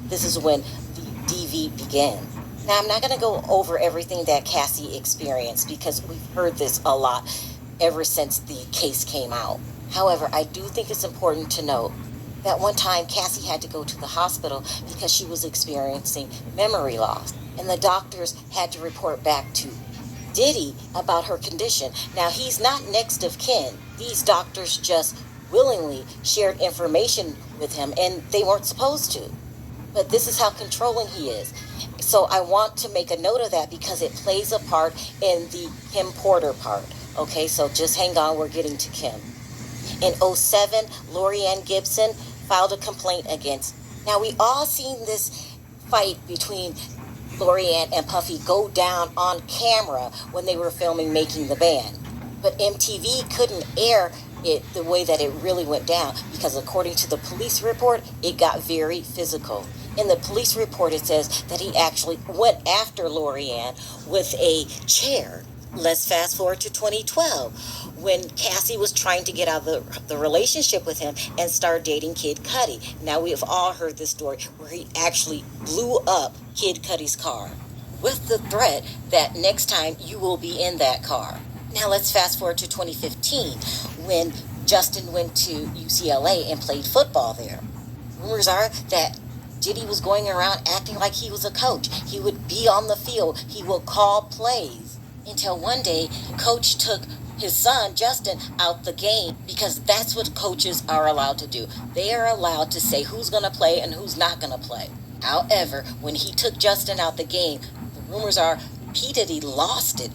This is when the DV began. Now, I'm not going to go over everything that Cassie experienced because we've heard this a lot ever since the case came out. However, I do think it's important to note that one time Cassie had to go to the hospital because she was experiencing memory loss. And the doctors had to report back to Diddy about her condition. Now, he's not next of kin. These doctors just willingly shared information with him, and they weren't supposed to. But this is how controlling he is. So I want to make a note of that because it plays a part in the Kim Porter part. Okay, so just hang on, we're getting to Kim. In 2007, Lori-Ann Gibson filed a complaint against. Now, we all seen this fight between Lori-Ann and Puffy go down on camera when they were filming Making the Band. But MTV couldn't air it the way that it really went down because according to the police report, it got very physical. In the police report, it says that he actually went after Lori-Ann with a chair. Let's fast forward to 2012 when Cassie was trying to get out of the relationship with him and start dating Kid Cudi. Now, we have all heard this story where he actually blew up Kid Cudi's car with the threat that next time you will be in that car. Now, let's fast forward to 2015 when Justin went to UCLA and played football there. Rumors are that Diddy was going around acting like he was a coach. He would be on the field. He would call plays. Until one day, coach took his son, Justin, out the game because that's what coaches are allowed to do. They are allowed to say who's going to play and who's not going to play. However, when he took Justin out the game, the rumors are P. Diddy lost it.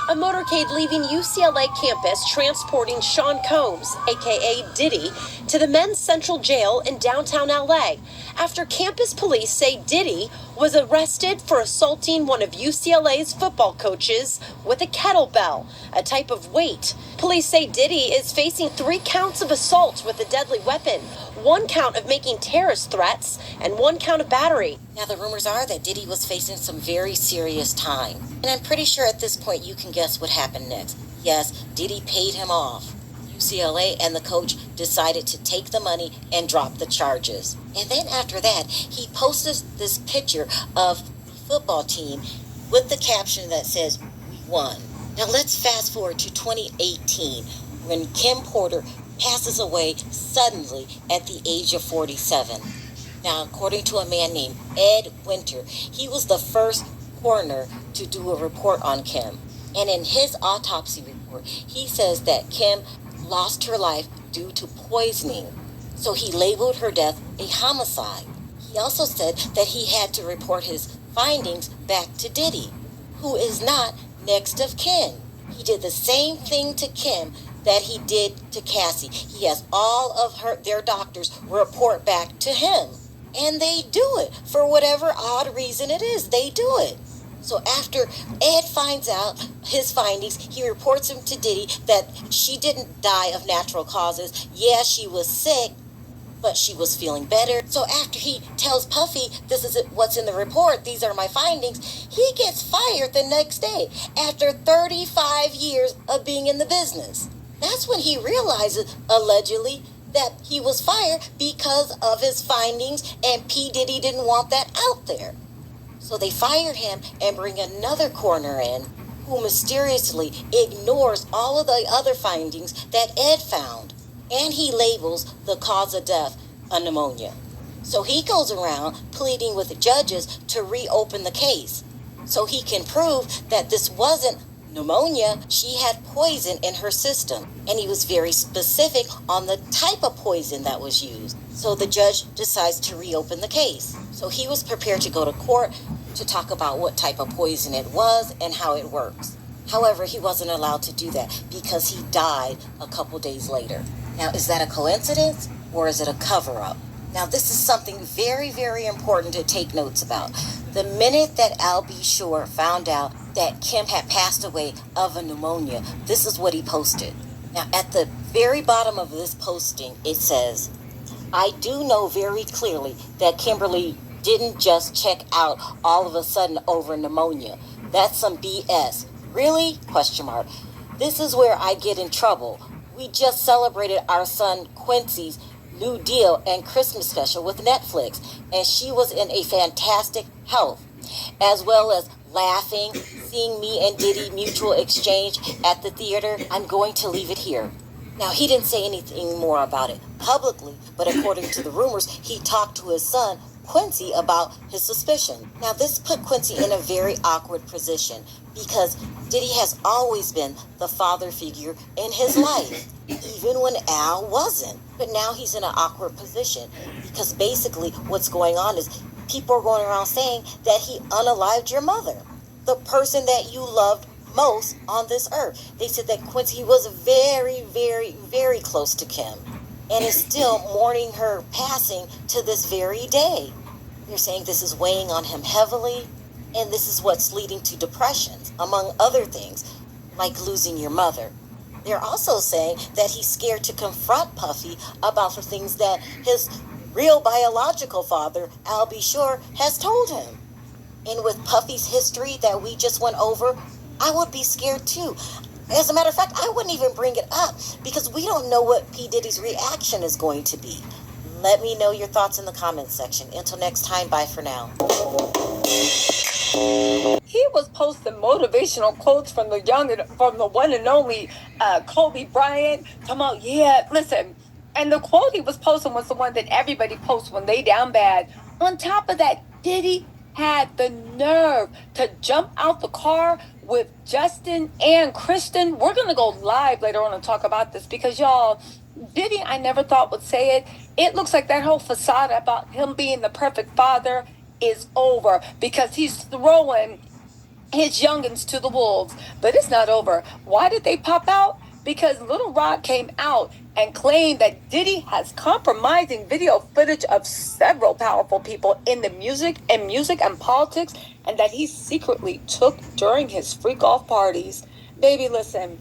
A motorcade leaving UCLA campus transporting Sean Combs, aka Diddy, to the men's central jail in downtown LA after campus police say Diddy was arrested for assaulting one of UCLA's football coaches with a kettlebell, a type of weight. Police say Diddy is facing 3 counts of assault with a deadly weapon, 1 count of making terrorist threats, and 1 count of battery. Now, the rumors are that Diddy was facing some very serious time. And I'm pretty sure at this point you can guess what happened next. Yes, Diddy paid him off. UCLA and the coach decided to take the money and drop the charges. And then after that, he posted this picture of the football team with the caption that says, "We won." Now let's fast forward to 2018 when Kim Porter passes away suddenly at the age of 47. Now, according to a man named Ed Winter, he was the first coroner to do a report on Kim. And in his autopsy report, he says that Kim lost her life due to poisoning. So he labeled her death a homicide. He also said that he had to report his findings back to Diddy, who is not next of kin. He did the same thing to Kim that he did to Cassie. He has all of their doctors report back to him. And they do it for whatever odd reason it is. They do it. So after Ed finds out his findings, he reports him to Diddy that she didn't die of natural causes. Yeah, she was sick, but she was feeling better. So after he tells Puffy, this is what's in the report, these are my findings, he gets fired the next day after 35 years of being in the business. That's when he realizes, allegedly, that he was fired because of his findings and P. Diddy didn't want that out there. So they fire him and bring another coroner in who mysteriously ignores all of the other findings that Ed found. And he labels the cause of death a pneumonia. So he goes around pleading with the judges to reopen the case so he can prove that this wasn't pneumonia, she had poison in her system. And he was very specific on the type of poison that was used. So the judge decides to reopen the case. So he was prepared to go to court to talk about what type of poison it was and how it works. However, he wasn't allowed to do that because he died a couple days later. Now, is that a coincidence or is it a cover-up? Now, this is something very, very important to take notes about. The minute that Al B. Sure found out that Kim had passed away of a pneumonia, this is what he posted. Now, at the very bottom of this posting, it says, "I do know very clearly that Kimberly didn't just check out all of a sudden over pneumonia. That's some BS. Really? Question mark. This is where I get in trouble. We just celebrated our son Quincy's New Deal and Christmas special with Netflix, and she was in a fantastic health, as well as laughing, seeing me and Diddy mutual exchange at the theater. I'm going to leave it here. Now, he didn't say anything more about it publicly, but according to the rumors, he talked to his son, Quincy, about his suspicion. Now, this put Quincy in a very awkward position because Diddy has always been the father figure in his life, even when Al wasn't. But now he's in an awkward position because basically what's going on is people are going around saying that he unalived your mother, the person that you loved most on this earth. They said that Quincy was very, very, very close to Kim and is still mourning her passing to this very day. They're saying this is weighing on him heavily, and this is what's leading to depressions, among other things, like losing your mother. They're also saying that he's scared to confront Puffy about the things that his real biological father, Al B. Sure, has told him. And with Puffy's history that we just went over, I would be scared too. As a matter of fact, I wouldn't even bring it up because we don't know what P. Diddy's reaction is going to be. Let me know your thoughts in the comments section. Until next time, bye for now. He was posting motivational quotes from the one and only Kobe Bryant. Talking about, yeah, listen. And the quote he was posting was the one that everybody posts when they down bad. On top of that, Diddy had the nerve to jump out the car with Justin and Kristen. We're going to go live later on and talk about this because, y'all, Diddy, I never thought would say it. It looks like that whole facade about him being the perfect father is over because he's throwing his youngins to the wolves. But it's not over. Why did they pop out? Because Little Rod came out and claimed that Diddy has compromising video footage of several powerful people in the music and politics, and that he secretly took during his freak off parties. Baby, listen,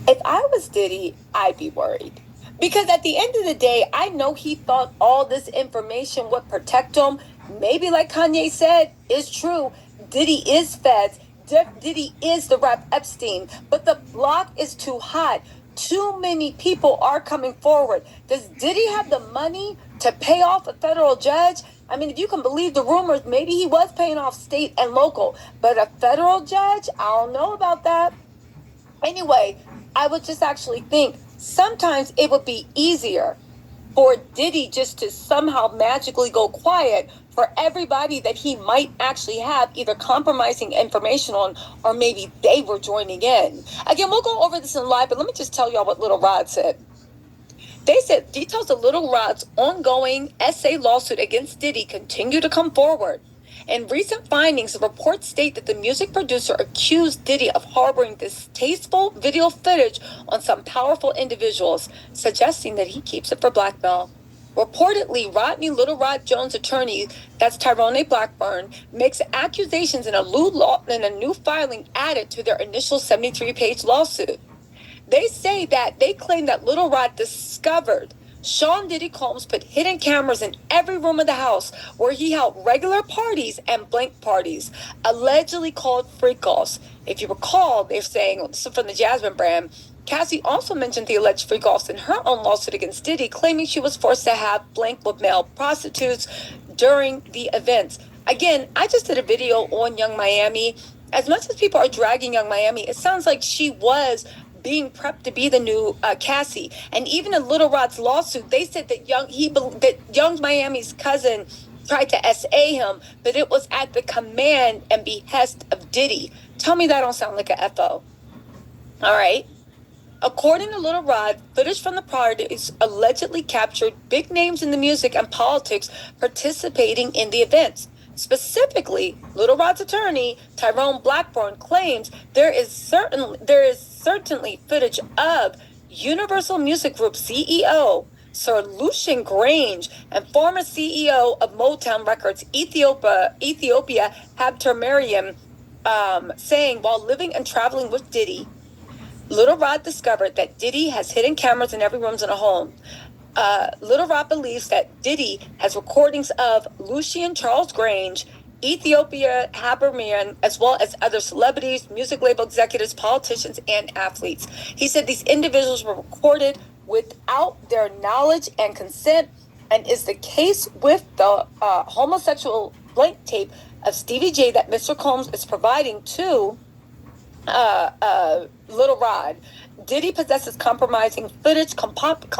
if I was Diddy, I'd be worried. Because at the end of the day, I know he thought all this information would protect him. Maybe like Kanye said, is true. Diddy is feds. Diddy is the rap Epstein. But the block is too hot. Too many people are coming forward. Does Diddy have the money to pay off a federal judge? I mean, if you can believe the rumors, maybe he was paying off state and local. But a federal judge? I don't know about that. Anyway, I would just actually think sometimes it would be easier for Diddy just to somehow magically go quiet for everybody that he might actually have either compromising information on, or maybe they were joining in. Again, we'll go over this in live, but let me just tell y'all what Little Rod said. They said details of Little Rod's ongoing SA lawsuit against Diddy continue to come forward. In recent findings, the reports state that the music producer accused Diddy of harboring distasteful video footage on some powerful individuals, suggesting that he keeps it for blackmail. Reportedly, Rodney Little Rod Jones' attorney, that's Tyrone Blackburn, makes accusations in a new filing added to their initial 73-page lawsuit. They say that they claim that Little Rod discovered Sean Diddy Combs put hidden cameras in every room of the house where he held regular parties and blank parties, allegedly called freak-offs. If you recall, they're saying, this is from the Jasmine brand, Cassie also mentioned the alleged freak-offs in her own lawsuit against Diddy, claiming she was forced to have blank with male prostitutes during the events. Again, I just did a video on Young Miami. As much as people are dragging Young Miami, it sounds like she was being prepped to be the new Cassie. And even in Little Rod's lawsuit, they said that Young Miami's cousin tried to SA him, but it was at the command and behest of Diddy. Tell me that don't sound like a FO. All right. According to Little Rod, footage from the parties allegedly captured big names in the music and politics participating in the events. Specifically, Little Rod's attorney, Tyrone Blackburn, claims there is certainly footage of Universal Music Group CEO Sir Lucian Grange and former CEO of Motown Records, Ethiopia Habtemariam, saying while living and traveling with Diddy, Little Rod discovered that Diddy has hidden cameras in every room in a home. Little Rod believes that Diddy has recordings of Lucian Charles Grange, Ethiopia Habtemariam, as well as other celebrities, music label executives, politicians, and athletes. He said these individuals were recorded without their knowledge and consent, and is the case with the homosexual blank tape of Stevie J that Mr. Combs is providing to Little Rod. Diddy possesses compromising footage, compartment.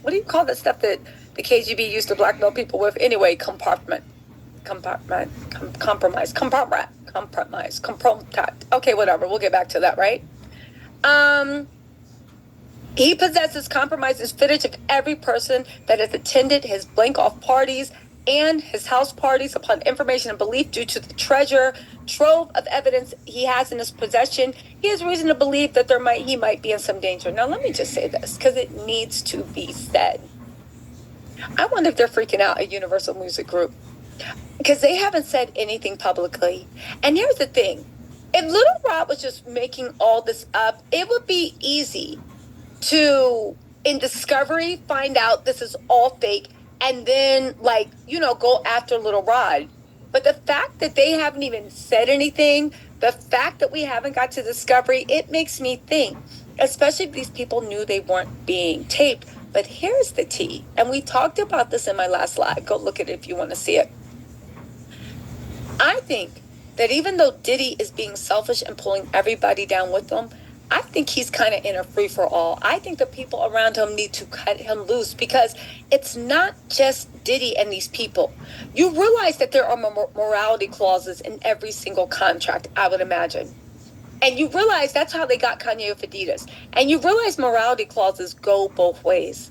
What do you call that stuff that the KGB used to blackmail people with? Anyway, compromise. Okay, whatever. We'll get back to that, right? He possesses compromises footage of every person that has attended his blank off parties and his house parties upon information and belief due to the treasure trove of evidence he has in his possession. He has reason to believe that he might be in some danger. Now, let me just say this, because it needs to be said. I wonder if they're freaking out at Universal Music Group, because they haven't said anything publicly. And here's the thing. If Little Rod was just making all this up, it would be easy to, in discovery, find out this is all fake and then, go after Little Rod. But the fact that they haven't even said anything, the fact that we haven't got to discovery, it makes me think, especially if these people knew they weren't being taped. But here's the tea. And we talked about this in my last live. Go look at it if you want to see it. I think that even though Diddy is being selfish and pulling everybody down with him, I think he's kind of in a free-for-all. I think the people around him need to cut him loose, because it's not just Diddy and these people. You realize that there are morality clauses in every single contract, I would imagine. And you realize that's how they got Kanye with Adidas. And you realize morality clauses go both ways.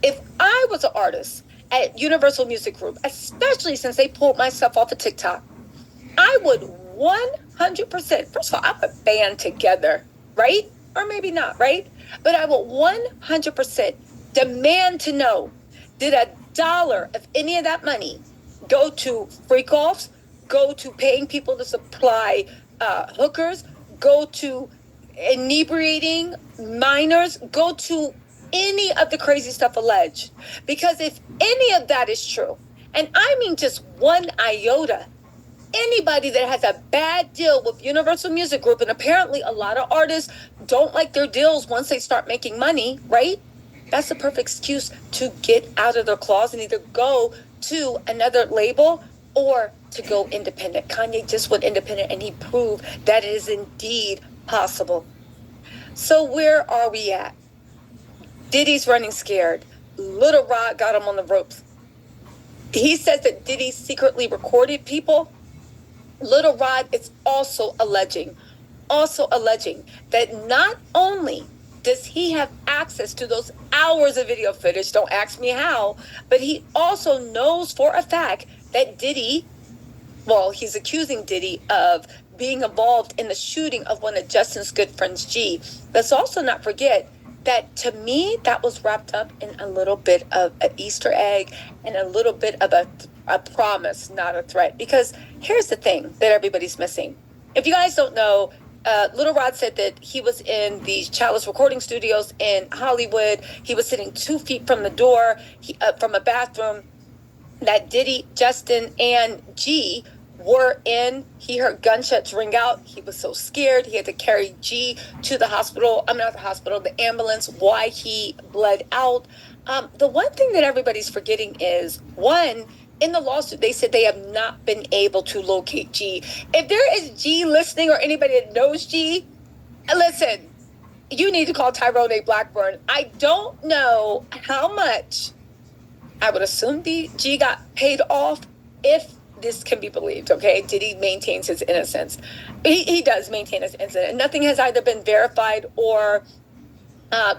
If I was an artist at Universal Music Group, especially since they pulled my stuff off of TikTok, I would 100%, first of all, I would band together, right? Or maybe not, right? But I will 100% demand to know, did $1 of any of that money go to freak-offs, go to paying people to supply hookers, go to inebriating minors, go to any of the crazy stuff alleged? Because if any of that is true, and I mean just one iota, anybody that has a bad deal with Universal Music Group, and apparently a lot of artists don't like their deals once they start making money, right? That's the perfect excuse to get out of their claws and either go to another label or to go independent. Kanye just went independent, and he proved that it is indeed possible. So where are we at? Diddy's running scared. Little Rod got him on the ropes. He says that Diddy secretly recorded people. Little Rod is also alleging that not only does he have access to those hours of video footage, don't ask me how, but he also knows for a fact that Diddy, he's accusing Diddy of being involved in the shooting of one of Justin's good friends, G. Let's also not forget that, to me, that was wrapped up in a little bit of an Easter egg and a little bit of a promise, not a threat. Because here's the thing that everybody's missing. If you guys don't know, Little Rod said that he was in the Chalice recording studios in Hollywood. He was sitting 2 feet from the door, from a bathroom that Diddy, Justin, and G were in. He heard gunshots ring out. He was so scared. He had to carry G to the hospital. The ambulance, why he bled out. The one thing that everybody's forgetting is, one, in the lawsuit, they said they have not been able to locate G. If there is G listening, or anybody that knows G, listen, you need to call Tyrone A. Blackburn. I don't know how much. I would assume G got paid off, if this can be believed, okay? Diddy maintains his innocence. He does maintain his innocence. And nothing has either been verified or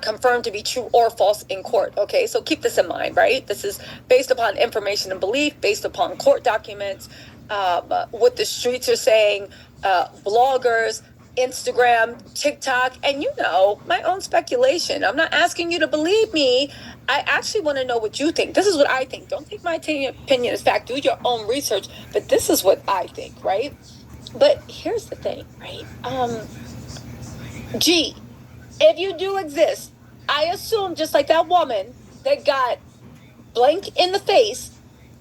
confirmed to be true or false in court, okay? So keep this in mind, right? This is based upon information and belief, based upon court documents, what the streets are saying, bloggers, Instagram, TikTok, and my own speculation. I'm not asking you to believe me. I actually want to know what you think. This is what I think. Don't take my opinion as fact. Do your own research, but this is what I think, right? But here's the thing, right? G, if you do exist, I assume just like that woman that got blank in the face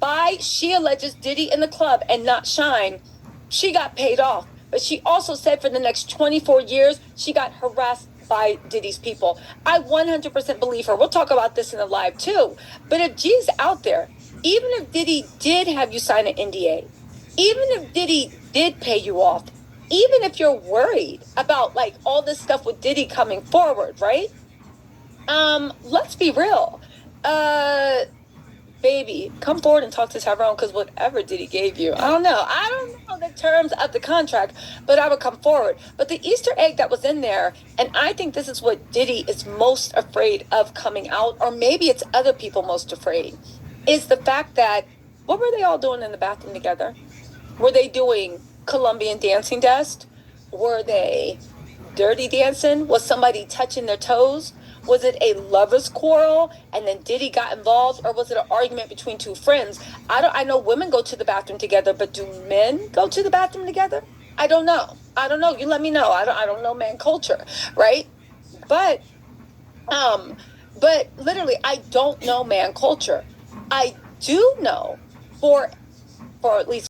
by, she alleges, Diddy in the club and not Shine, she got paid off. But she also said for the next 24 years, she got harassed by Diddy's people. I 100% believe her. We'll talk about this in the live too. But if G's out there, even if Diddy did have you sign an NDA, even if Diddy did pay you off, even if you're worried about like all this stuff with Diddy coming forward, right? Let's be real. Baby, come forward and talk to Tyrone, because whatever Diddy gave you, I don't know the terms of the contract, but I would come forward. But the Easter egg that was in there, and I think this is what Diddy is most afraid of coming out, or maybe it's other people most afraid, is the fact that, what were they all doing in the bathroom together? Were they doing Colombian dancing dust? Were they dirty dancing? Was somebody touching their toes? Was it a lover's quarrel and then Diddy got involved, or was it an argument between two friends? I know women go to the bathroom together, but do men go to the bathroom together? I don't know. You let me know. I don't know man culture, right? But literally I don't know man culture. I do know for at least